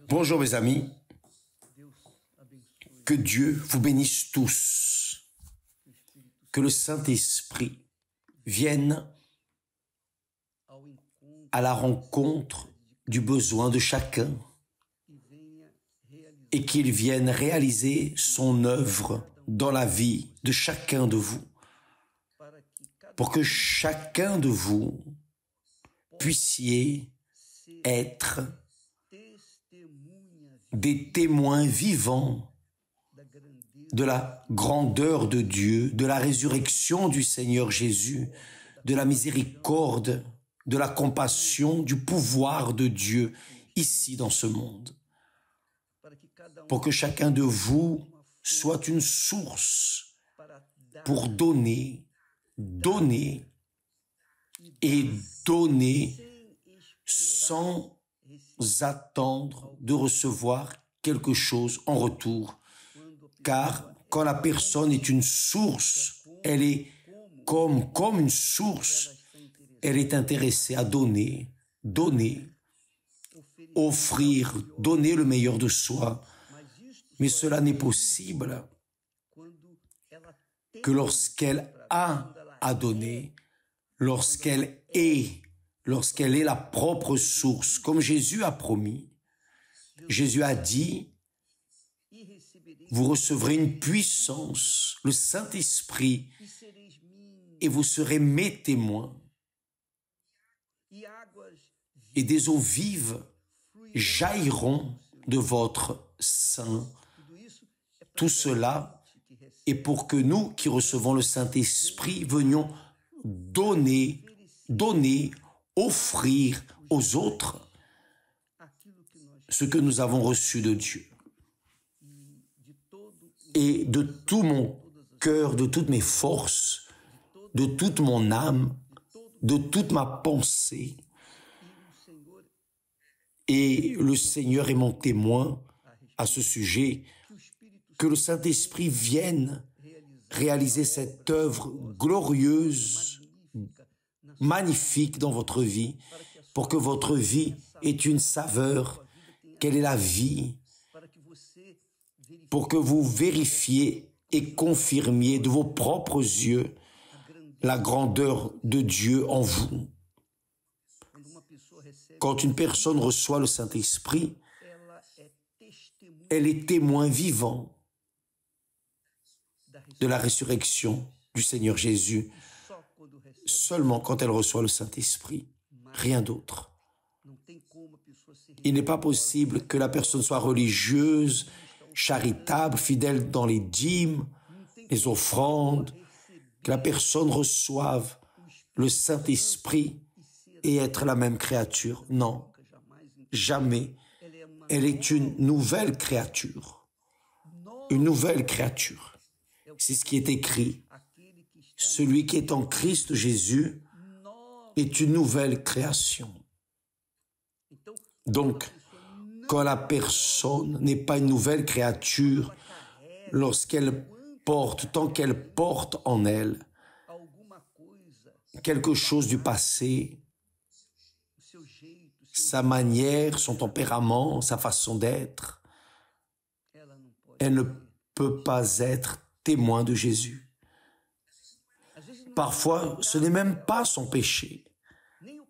Bonjour mes amis, que Dieu vous bénisse tous, que le Saint-Esprit vienne à la rencontre du besoin de chacun et qu'il vienne réaliser son œuvre dans la vie de chacun de vous, pour que chacun de vous puissiez être des témoins vivants de la grandeur de Dieu, de la résurrection du Seigneur Jésus, de la miséricorde, de la compassion, du pouvoir de Dieu ici dans ce monde. Pour que chacun de vous soit une source pour donner et donner sans attendre de recevoir quelque chose en retour. Car quand la personne est une source, elle est comme une source, elle est intéressée à donner, offrir, donner le meilleur de soi. Mais cela n'est possible que lorsqu'elle a à donner, lorsqu'elle est la propre source, comme Jésus a promis. Jésus a dit, vous recevrez une puissance, le Saint-Esprit, et vous serez mes témoins. Et des eaux vives jailliront de votre sein. Tout cela est pour que nous qui recevons le Saint-Esprit venions donner, offrir aux autres ce que nous avons reçu de Dieu. Et de tout mon cœur, de toutes mes forces, de toute mon âme, de toute ma pensée, et le Seigneur est mon témoin à ce sujet, que le Saint-Esprit vienne réaliser cette œuvre glorieuse, magnifique dans votre vie, pour que votre vie ait une saveur, quelle est la vie, pour que vous vérifiez et confirmiez de vos propres yeux la grandeur de Dieu en vous. Quand une personne reçoit le Saint-Esprit, elle est témoin vivant de la résurrection du Seigneur Jésus, seulement quand elle reçoit le Saint-Esprit, rien d'autre. Il n'est pas possible que la personne soit religieuse, charitable, fidèle dans les dîmes, les offrandes, que la personne reçoive le Saint-Esprit et être la même créature. Non, jamais. Elle est une nouvelle créature. Une nouvelle créature. C'est ce qui est écrit. Celui qui est en Christ Jésus est une nouvelle création. Donc, quand la personne n'est pas une nouvelle créature, lorsqu'elle porte, tant qu'elle porte en elle quelque chose du passé, sa manière, son tempérament, sa façon d'être, elle ne peut pas être témoin de Jésus. Parfois, ce n'est même pas son péché.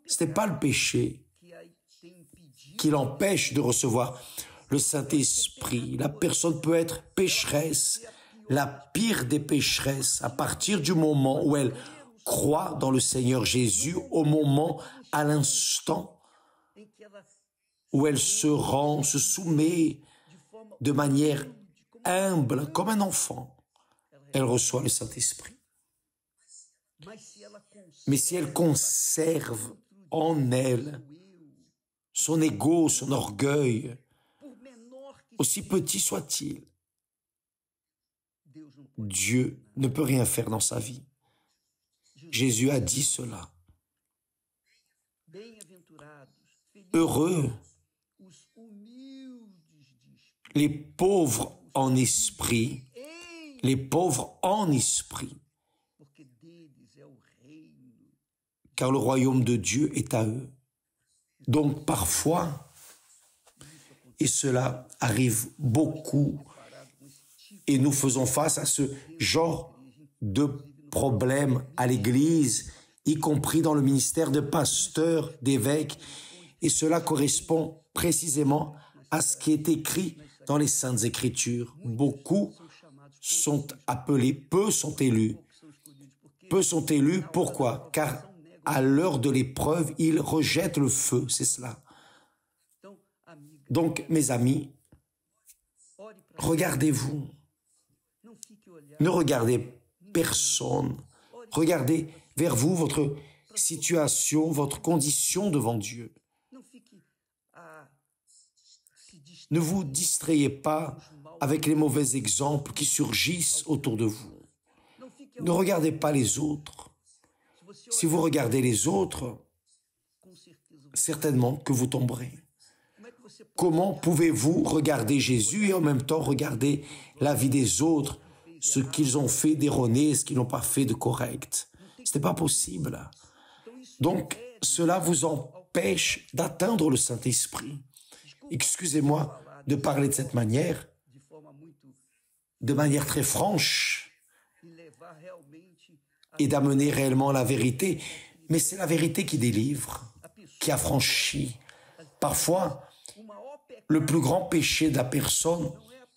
Ce n'est pas le péché qui l'empêche de recevoir le Saint-Esprit. La personne peut être pécheresse, la pire des pécheresses, à partir du moment où elle croit dans le Seigneur Jésus, au moment, à l'instant où elle se rend, se soumet de manière humble, comme un enfant, elle reçoit le Saint-Esprit. Mais si elle conserve en elle son ego, son orgueil, aussi petit soit-il, Dieu ne peut rien faire dans sa vie. Jésus a dit cela. Heureux les pauvres en esprit, car le royaume de Dieu est à eux. Donc parfois, Et cela arrive beaucoup. Et nous faisons face à ce genre de problème à l'Église, y compris dans le ministère de pasteur, d'évêque. Et cela correspond précisément à ce qui est écrit dans les Saintes Écritures. Beaucoup sont appelés, peu sont élus. Peu sont élus, pourquoi? Car à l'heure de l'épreuve, ils rejettent le feu, c'est cela. Donc, mes amis, regardez-vous. Ne regardez personne. Regardez vers vous votre situation, votre condition devant Dieu. Ne vous distrayez pas avec les mauvais exemples qui surgissent autour de vous. Ne regardez pas les autres. Si vous regardez les autres, certainement que vous tomberez. Comment pouvez-vous regarder Jésus et en même temps regarder la vie des autres, ce qu'ils ont fait d'erroné, ce qu'ils n'ont pas fait de correct? Ce n'est pas possible. Donc, cela vous empêche d'atteindre le Saint-Esprit. Excusez-moi de parler de cette manière, de manière très franche, et d'amener réellement la vérité. Mais c'est la vérité qui délivre, qui affranchit. Parfois, le plus grand péché de la personne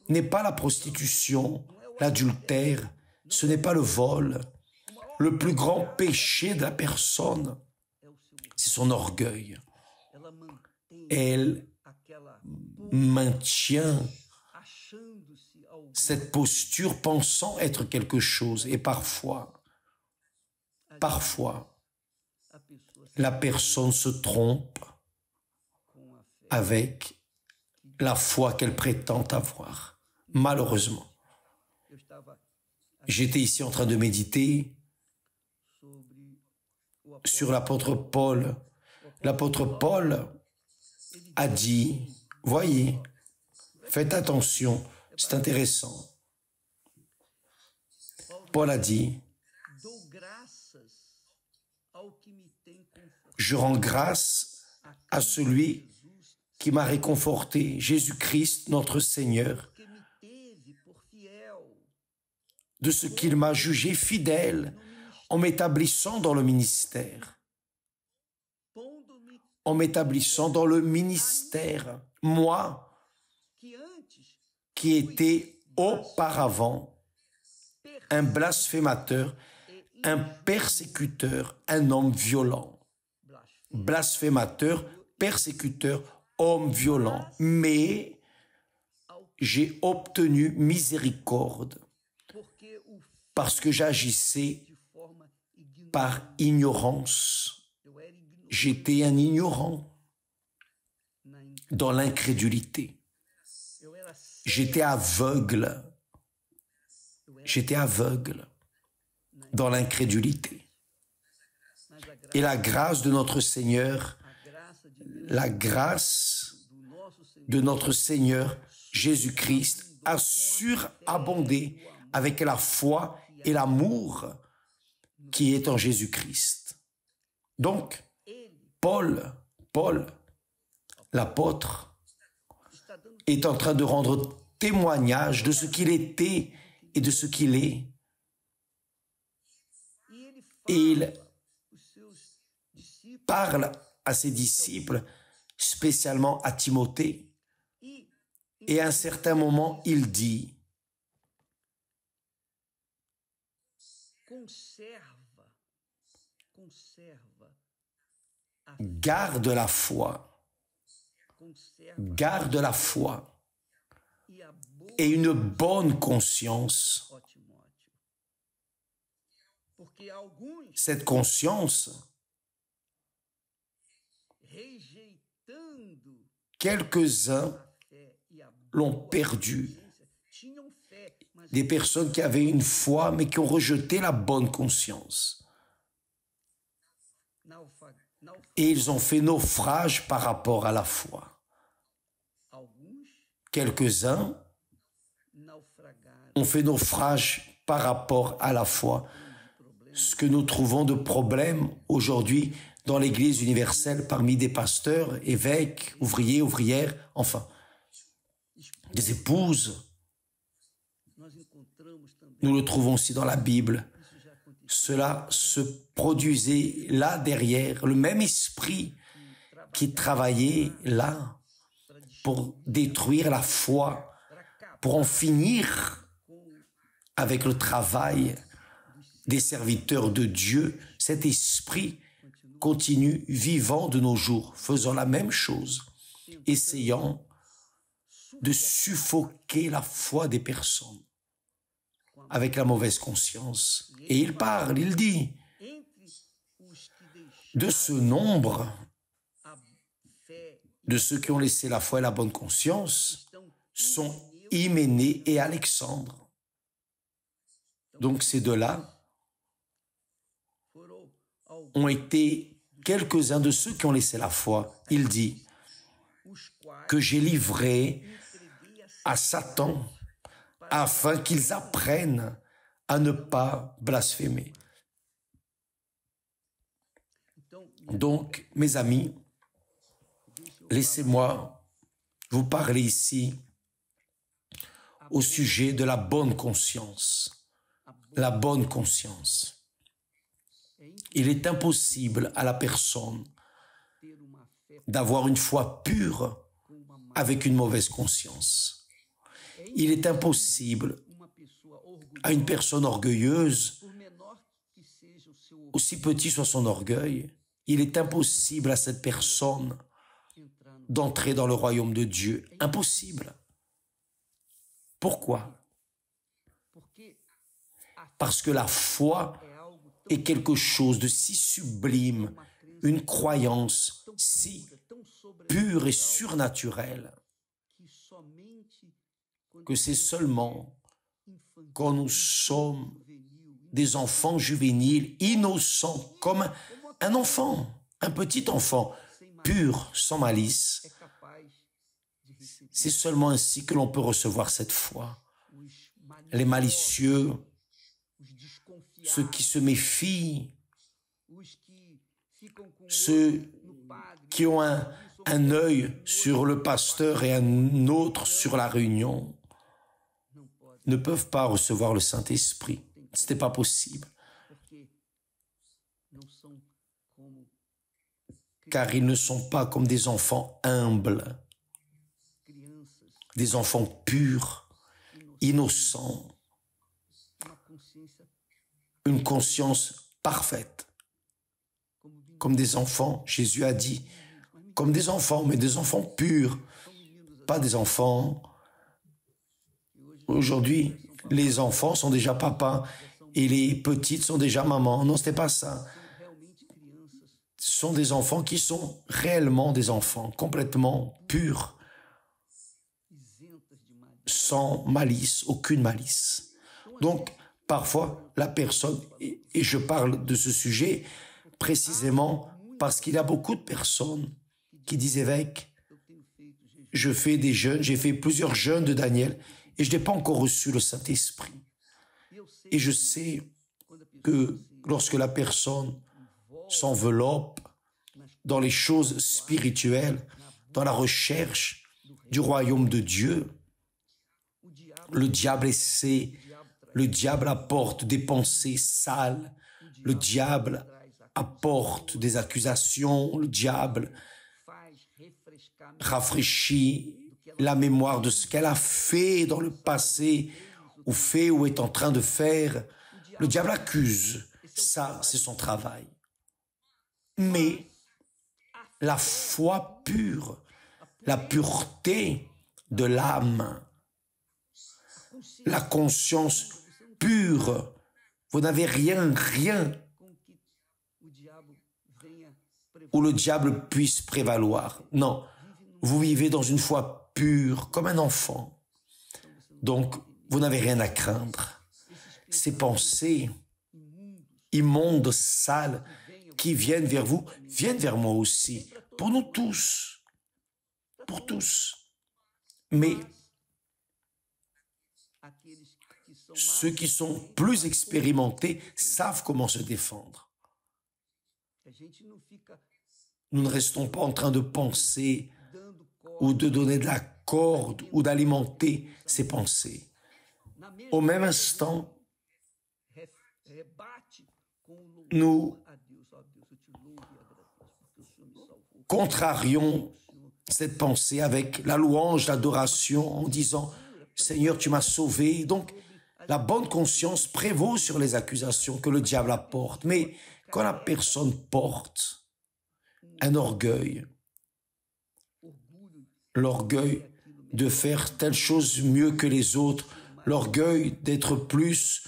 n'est pas la prostitution, l'adultère, ce n'est pas le vol. Le plus grand péché de la personne, c'est son orgueil. Elle maintient cette posture pensant être quelque chose. Et parfois, la personne se trompe avec la foi qu'elle prétend avoir. Malheureusement. J'étais ici en train de méditer sur l'apôtre Paul. L'apôtre Paul a dit, voyez, faites attention, c'est intéressant. Paul a dit, je rends grâce à celui qui m'a réconforté, Jésus-Christ, notre Seigneur, de ce qu'il m'a jugé fidèle en m'établissant dans le ministère. En m'établissant dans le ministère, moi, qui étais auparavant un blasphémateur, un persécuteur, un homme violent. Blasphémateur, persécuteur, homme violent. Mais j'ai obtenu miséricorde parce que j'agissais par ignorance. J'étais un ignorant dans l'incrédulité. J'étais aveugle. J'étais aveugle dans l'incrédulité. Et la grâce de notre Seigneur, la grâce de notre Seigneur Jésus-Christ a surabondé avec la foi et l'amour qui est en Jésus-Christ. Donc, Paul, l'apôtre, est en train de rendre témoignage de ce qu'il était et de ce qu'il est. Et il parle à ses disciples, spécialement à Timothée. Et à un certain moment, il dit, garde la foi et une bonne conscience. Cette conscience, quelques-uns l'ont perdue. Des personnes qui avaient une foi mais qui ont rejeté la bonne conscience. Et ils ont fait naufrage par rapport à la foi. Quelques-uns ont fait naufrage par rapport à la foi. Ce que nous trouvons de problème aujourd'hui dans l'Église universelle parmi des pasteurs, évêques, ouvriers, ouvrières, enfin, des épouses. Nous le trouvons aussi dans la Bible. Cela se produisait là derrière, le même esprit qui travaillait là pour détruire la foi, pour en finir avec le travail des serviteurs de Dieu. Cet esprit continue vivant de nos jours, faisant la même chose, essayant de suffoquer la foi des personnes avec la mauvaise conscience. Et il parle, il dit, de ce nombre de ceux qui ont laissé la foi et la bonne conscience sont Hyménée et Alexandre. Donc ces deux-là ont été quelques-uns de ceux qui ont laissé la foi. Il dit que j'ai livré à Satan afin qu'ils apprennent à ne pas blasphémer. Donc, mes amis, laissez-moi vous parler ici au sujet de la bonne conscience. La bonne conscience. Il est impossible à la personne d'avoir une foi pure avec une mauvaise conscience. Il est impossible à une personne orgueilleuse, aussi petit soit son orgueil, il est impossible à cette personne d'entrer dans le royaume de Dieu. Impossible. Pourquoi? Parce que la foi est quelque chose de si sublime, une croyance si pure et surnaturelle, que c'est seulement quand nous sommes des enfants juvéniles, innocents, comme un enfant, un petit enfant, pur, sans malice, c'est seulement ainsi que l'on peut recevoir cette foi. Les malicieux, ceux qui se méfient, ceux qui ont un œil sur le pasteur et un autre sur la réunion, ne peuvent pas recevoir le Saint-Esprit. Ce n'est pas possible. Car ils ne sont pas comme des enfants humbles, des enfants purs, innocents, une conscience parfaite. Comme des enfants, Jésus a dit, comme des enfants, mais des enfants purs, pas des enfants. Aujourd'hui, les enfants sont déjà papa et les petites sont déjà maman. Non, ce n'est pas ça. Ce sont des enfants qui sont réellement des enfants, complètement purs, sans malice, aucune malice. Donc, parfois, la personne, et je parle de ce sujet précisément parce qu'il y a beaucoup de personnes qui disent, évêque, je fais des jeûnes, j'ai fait plusieurs jeûnes de Daniel et je n'ai pas encore reçu le Saint-Esprit. Et je sais que lorsque la personne s'enveloppe dans les choses spirituelles, dans la recherche du royaume de Dieu, le diable essaie, le diable apporte des pensées sales, le diable apporte des accusations, le diable rafraîchit la mémoire de ce qu'elle a fait dans le passé, ou fait ou est en train de faire. Le diable accuse, ça c'est son travail. Mais la foi pure, la pureté de l'âme, la conscience pure, vous n'avez rien où le diable puisse prévaloir. Non, vous vivez dans une foi pure, comme un enfant. Donc, vous n'avez rien à craindre. Ces pensées immondes, sales, qui viennent vers vous, viennent vers moi aussi. Pour nous tous. Pour tous. Mais ceux qui sont plus expérimentés savent comment se défendre. Nous ne restons pas en train de penser ou de donner de la corde ou d'alimenter ses pensées. Au même instant, nous contrarions cette pensée avec la louange, l'adoration, en disant « Seigneur, tu m'as sauvé ». Donc, la bonne conscience prévaut sur les accusations que le diable apporte. Mais quand la personne porte un orgueil, l'orgueil de faire telle chose mieux que les autres, l'orgueil d'être plus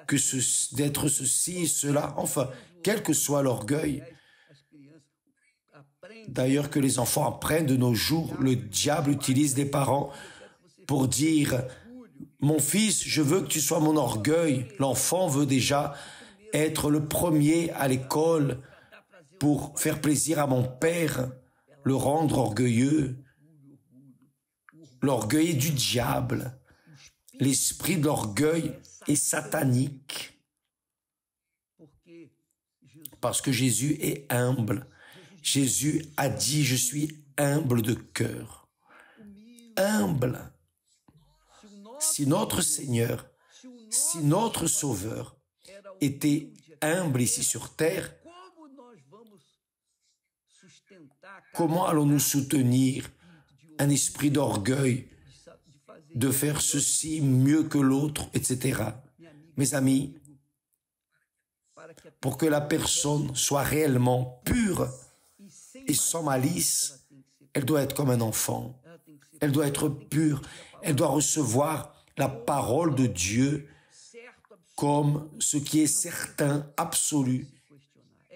que d'être ceci, cela, enfin, quel que soit l'orgueil. D'ailleurs, que les enfants apprennent de nos jours, le diable utilise des parents pour dire « Mon fils, je veux que tu sois mon orgueil ». L'enfant veut déjà être le premier à l'école pour faire plaisir à mon père, le rendre orgueilleux. L'orgueil est du diable. L'esprit de l'orgueil est satanique. Parce que Jésus est humble. Jésus a dit « Je suis humble de cœur ». Humble. Si notre Seigneur, si notre Sauveur était humble ici sur terre, comment allons-nous soutenir un esprit d'orgueil, de faire ceci mieux que l'autre, etc. Mes amis, pour que la personne soit réellement pure et sans malice, elle doit être comme un enfant. Elle doit être pure. Elle doit recevoir la parole de Dieu comme ce qui est certain, absolu,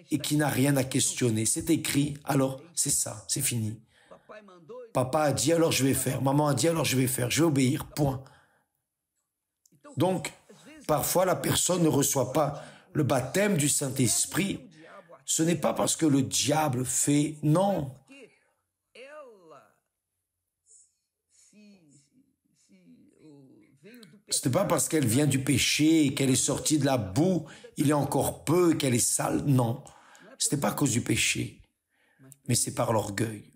et qui n'a rien à questionner. C'est écrit, alors c'est ça, c'est fini. Papa a dit, alors je vais faire. Maman a dit, alors je vais faire. Je vais obéir, point. Donc, parfois la personne ne reçoit pas le baptême du Saint-Esprit. Ce n'est pas parce que le diable fait, non. Ce n'est pas parce qu'elle vient du péché, qu'elle est sortie de la boue, il y a encore peu, qu'elle est sale, non. Ce n'est pas à cause du péché, mais c'est par l'orgueil.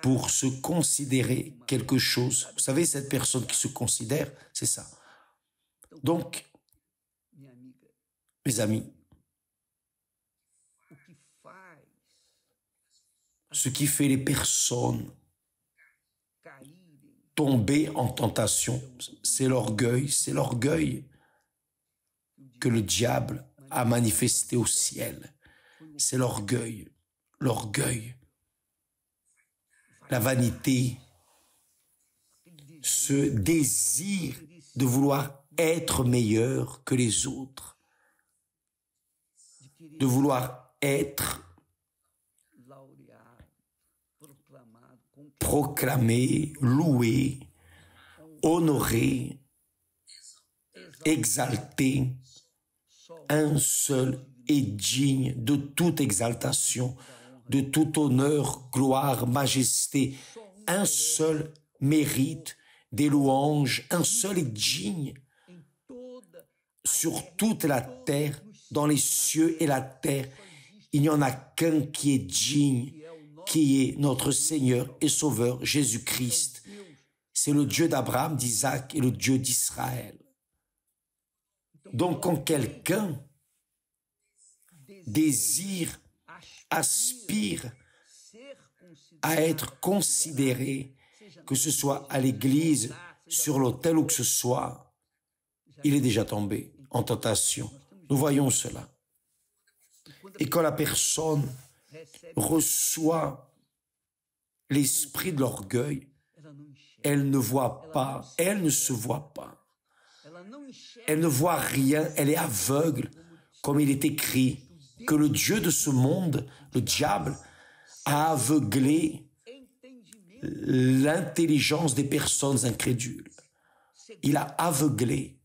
Pour se considérer quelque chose. Vous savez, cette personne qui se considère, c'est ça. Donc, mes amis, ce qui fait les personnes tomber en tentation, c'est l'orgueil que le diable a manifesté au ciel. C'est l'orgueil, la vanité, ce désir de vouloir être meilleur que les autres, de vouloir être proclamé, loué, honoré, exalté. Un seul est digne de toute exaltation, de tout honneur, gloire, majesté. Un seul mérite des louanges, un seul est digne sur toute la terre, dans les cieux et la terre. Il n'y en a qu'un qui est digne, qui est notre Seigneur et Sauveur, Jésus-Christ. C'est le Dieu d'Abraham, d'Isaac et le Dieu d'Israël. Donc, quand quelqu'un désire, aspire à être considéré, que ce soit à l'église, sur l'autel ou que ce soit, il est déjà tombé en tentation. Nous voyons cela. Et quand la personne reçoit l'esprit de l'orgueil, elle ne voit pas, elle ne se voit pas. Elle ne voit rien, elle est aveugle, comme il est écrit que le Dieu de ce monde, le diable, a aveuglé l'intelligence des personnes incrédules. Il a aveuglé.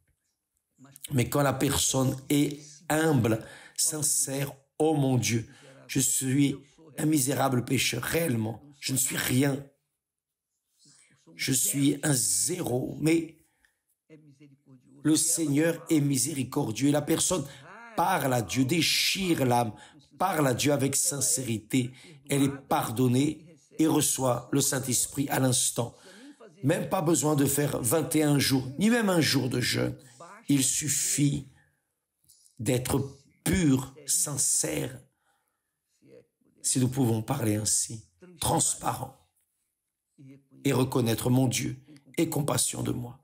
Mais quand la personne est humble, sincère, oh mon Dieu, je suis un misérable pécheur, réellement, je ne suis rien. Je suis un zéro, mais le Seigneur est miséricordieux. Et la personne parle à Dieu, déchire l'âme, parle à Dieu avec sincérité. Elle est pardonnée et reçoit le Saint-Esprit à l'instant. Même pas besoin de faire 21 jours, ni même un jour de jeûne. Il suffit d'être pur, sincère, si nous pouvons parler ainsi, transparent, et reconnaître mon Dieu, aie compassion de moi.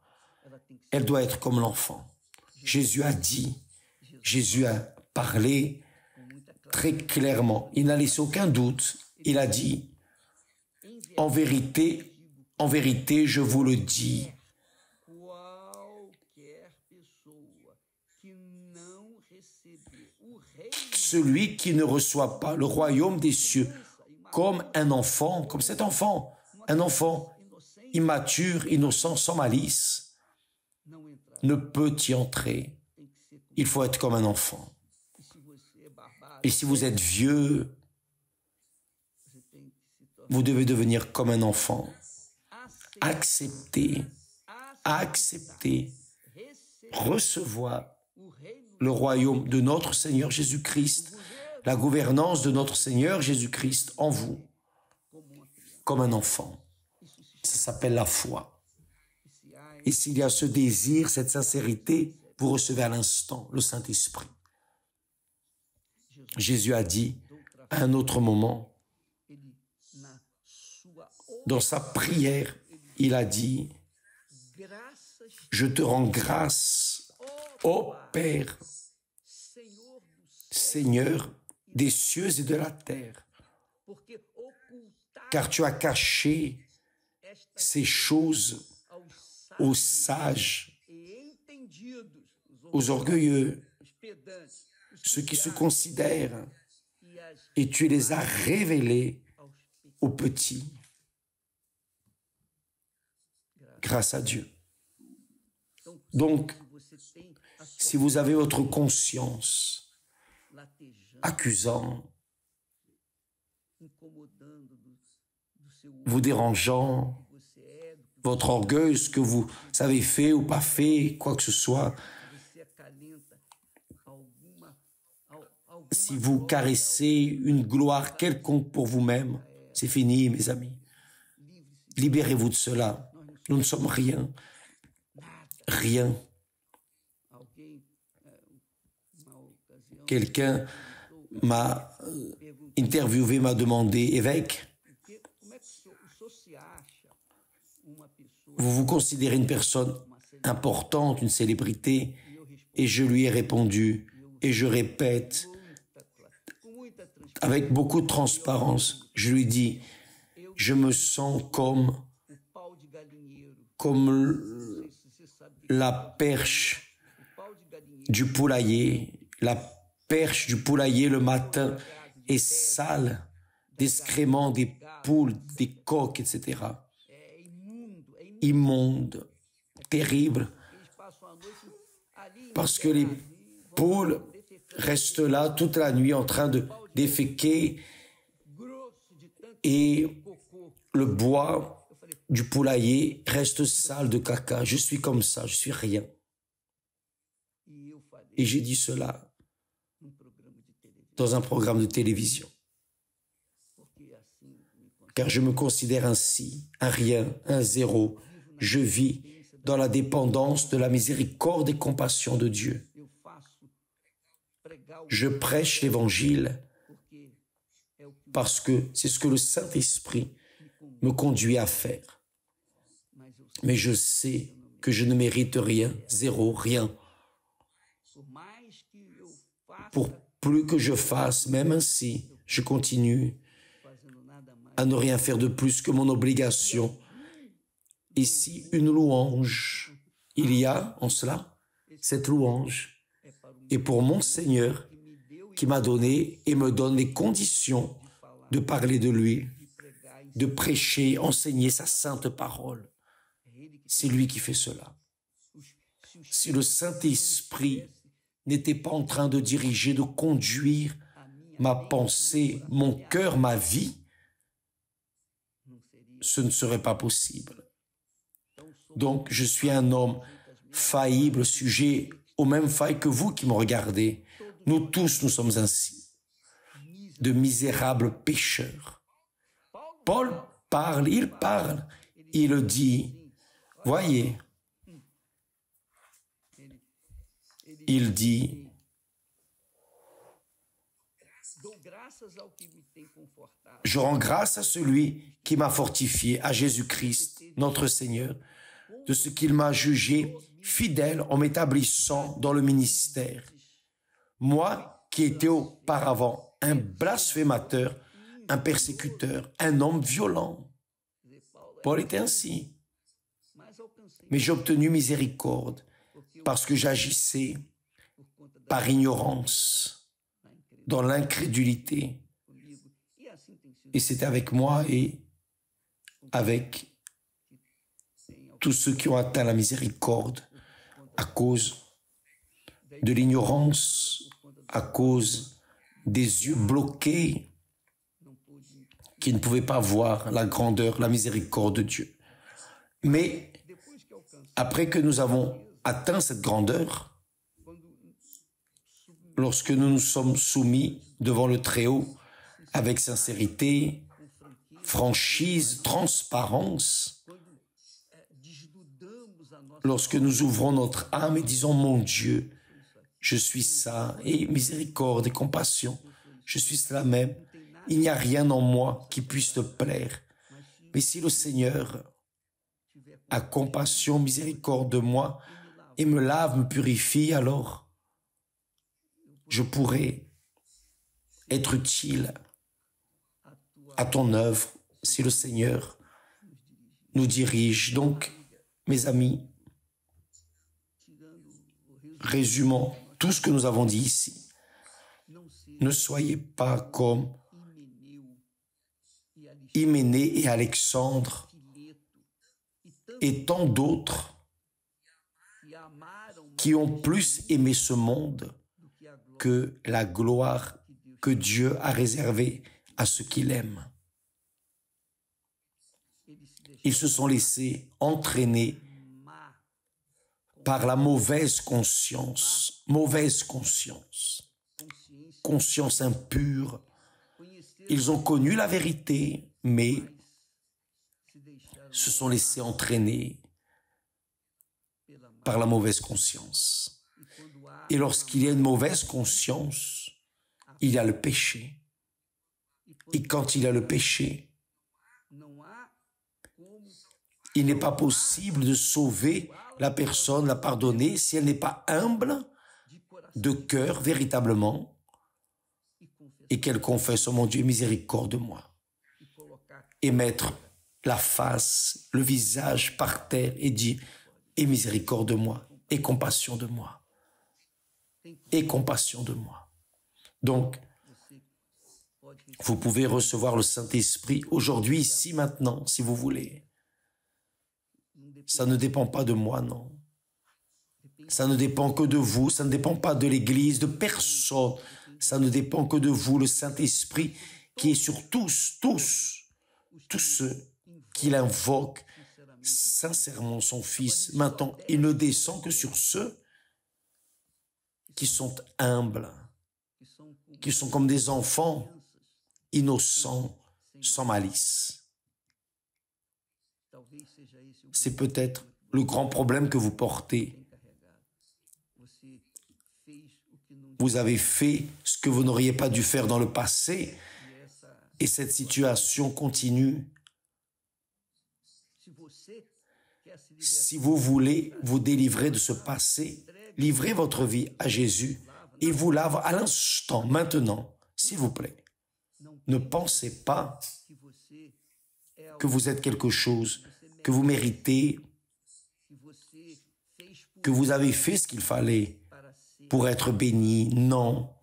Elle doit être comme l'enfant. Jésus a dit, Jésus a parlé très clairement. Il n'a laissé aucun doute. Il a dit, en vérité, je vous le dis, celui qui ne reçoit pas le royaume des cieux comme un enfant, comme cet enfant, un enfant immature, innocent, sans malice, ne peut y entrer. Il faut être comme un enfant. Et si vous êtes vieux, vous devez devenir comme un enfant. Accepter, recevoir le royaume de notre Seigneur Jésus-Christ, la gouvernance de notre Seigneur Jésus-Christ en vous, comme un enfant. Ça s'appelle la foi. Et s'il y a ce désir, cette sincérité, vous recevez à l'instant le Saint-Esprit. Jésus a dit à un autre moment, dans sa prière, il a dit, « Je te rends grâce, ô Père, Seigneur des cieux et de la terre, car tu as caché ces choses aux sages, aux orgueilleux, ceux qui se considèrent, et tu les as révélés aux petits. » Grâce à Dieu. Donc, si vous avez votre conscience accusant, vous dérangeant, votre orgueil, ce que vous avez fait ou pas fait, quoi que ce soit, si vous caressez une gloire quelconque pour vous-même, c'est fini, mes amis. Libérez-vous de cela. Nous ne sommes rien. Rien. Quelqu'un m'a interviewé, m'a demandé, évêque, vous vous considérez une personne importante, une célébrité? Et je lui ai répondu, et je répète, avec beaucoup de transparence, je lui dis, je me sens comme la perche du poulailler. La perche du poulailler le matin est sale d'excréments des poules, des coqs, etc. Immonde, terrible, parce que les poules restent là toute la nuit en train de déféquer et le bois du poulailler reste sale de caca. Je suis comme ça, je suis rien. Et j'ai dit cela dans un programme de télévision. Car je me considère ainsi, un rien, un zéro. Je vis dans la dépendance de la miséricorde et compassion de Dieu. Je prêche l'Évangile parce que c'est ce que le Saint-Esprit me conduit à faire. Mais je sais que je ne mérite rien, zéro, rien. Pour plus que je fasse, même ainsi, je continue à ne rien faire de plus que mon obligation. Ici, une louange, il y a en cela, cette louange est pour mon Seigneur qui m'a donné et me donne les conditions de parler de lui, de prêcher, enseigner sa sainte parole. C'est lui qui fait cela. Si le Saint-Esprit n'était pas en train de diriger, de conduire ma pensée, mon cœur, ma vie, ce ne serait pas possible. Donc, je suis un homme faillible, sujet aux mêmes failles que vous qui me regardez. Nous tous, nous sommes ainsi, de misérables pécheurs. Paul parle, il dit, voyez, il dit, je rends grâce à celui qui m'a fortifié, à Jésus-Christ, notre Seigneur, de ce qu'il m'a jugé fidèle en m'établissant dans le ministère. Moi qui étais auparavant un blasphémateur, un persécuteur, un homme violent. Paul était ainsi. Mais j'ai obtenu miséricorde parce que j'agissais par ignorance, dans l'incrédulité. Et c'était avec moi et avec tous ceux qui ont atteint la miséricorde à cause de l'ignorance, à cause des yeux bloqués qui ne pouvaient pas voir la grandeur, la miséricorde de Dieu. Mais après que nous avons atteint cette grandeur, lorsque nous nous sommes soumis devant le Très-Haut avec sincérité, franchise, transparence, lorsque nous ouvrons notre âme et disons, mon Dieu, je suis ça, et miséricorde et compassion, je suis cela même, il n'y a rien en moi qui puisse te plaire. Mais si le Seigneur a compassion, miséricorde de moi, et me lave, me purifie, alors je pourrai être utile à ton œuvre si le Seigneur nous dirige. Donc, mes amis, résumons tout ce que nous avons dit ici. Ne soyez pas comme Hyménée et Alexandre et tant d'autres qui ont plus aimé ce monde que la gloire que Dieu a réservée à ceux qui l'aiment. Ils se sont laissés entraîner par la mauvaise conscience impure. Ils ont connu la vérité, mais se sont laissés entraîner par la mauvaise conscience. Et lorsqu'il y a une mauvaise conscience, il y a le péché. Et quand il y a le péché, il n'est pas possible de sauver la personne, la pardonner, si elle n'est pas humble de cœur véritablement et qu'elle confesse, oh mon Dieu, miséricorde de moi. Et mettre la face, le visage par terre et dire, et miséricorde de moi, et compassion de moi, et compassion de moi. Donc, vous pouvez recevoir le Saint-Esprit aujourd'hui, ici, maintenant, si vous voulez. Ça ne dépend pas de moi, non. Ça ne dépend que de vous, ça ne dépend pas de l'Église, de personne. Ça ne dépend que de vous, le Saint-Esprit, qui est sur tous ceux qui l'invoquent sincèrement son Fils. Maintenant, il ne descend que sur ceux qui sont humbles, qui sont comme des enfants innocents, sans malice. C'est peut-être le grand problème que vous portez. Vous avez fait ce que vous n'auriez pas dû faire dans le passé et cette situation continue. Si vous voulez vous délivrer de ce passé, livrez votre vie à Jésus et vous lave à l'instant, maintenant, s'il vous plaît. Ne pensez pas que vous êtes quelque chose, que vous méritez, que vous avez fait ce qu'il fallait pour être béni. Non.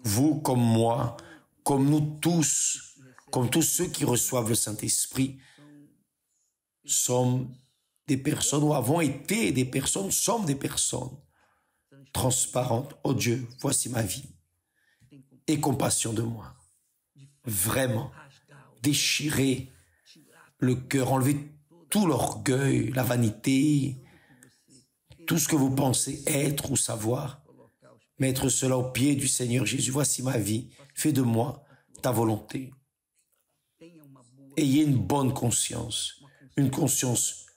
Vous comme moi, comme nous tous, comme tous ceux qui reçoivent le Saint-Esprit, sommes des personnes ou avons été des personnes, sommes des personnes transparentes. Oh Dieu, voici ma vie. Aie compassion de moi. Vraiment, déchirer le cœur, enlever tout l'orgueil, la vanité, tout ce que vous pensez être ou savoir, mettre cela au pied du Seigneur Jésus. Voici ma vie, fais de moi ta volonté. Ayez une bonne conscience, une conscience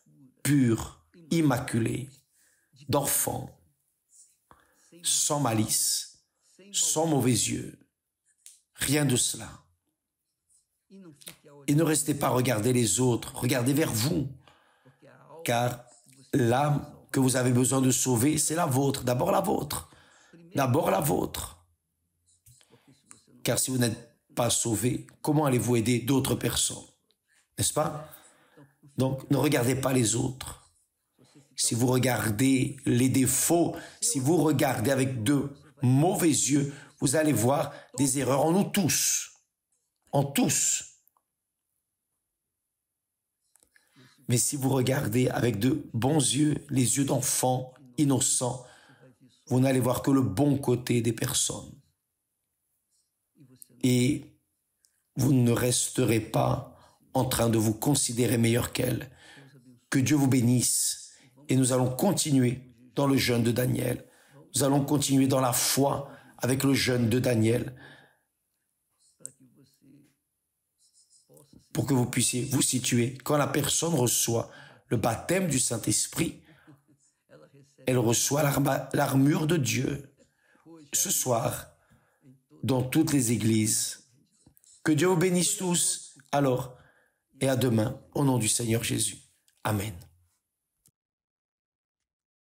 pure, immaculée, d'enfant, sans malice, sans mauvais yeux. Rien de cela. Et ne restez pas à regarder les autres, regardez vers vous, car l'âme que vous avez besoin de sauver, c'est la vôtre, d'abord la vôtre, d'abord la vôtre. Car si vous n'êtes pas sauvé, comment allez-vous aider d'autres personnes? N'est-ce pas? Donc, ne regardez pas les autres. Si vous regardez les défauts, si vous regardez avec de mauvais yeux, vous allez voir des erreurs en nous tous. En tous. Mais si vous regardez avec de bons yeux, les yeux d'enfants innocents, vous n'allez voir que le bon côté des personnes. Et vous ne resterez pas en train de vous considérer meilleur qu'elle. Que Dieu vous bénisse. Et nous allons continuer dans le jeûne de Daniel. Nous allons continuer dans la foi avec le jeûne de Daniel pour que vous puissiez vous situer. Quand la personne reçoit le baptême du Saint-Esprit, elle reçoit l'armure de Dieu. Ce soir, dans toutes les églises, que Dieu vous bénisse tous, alors, et à demain, au nom du Seigneur Jésus. Amen.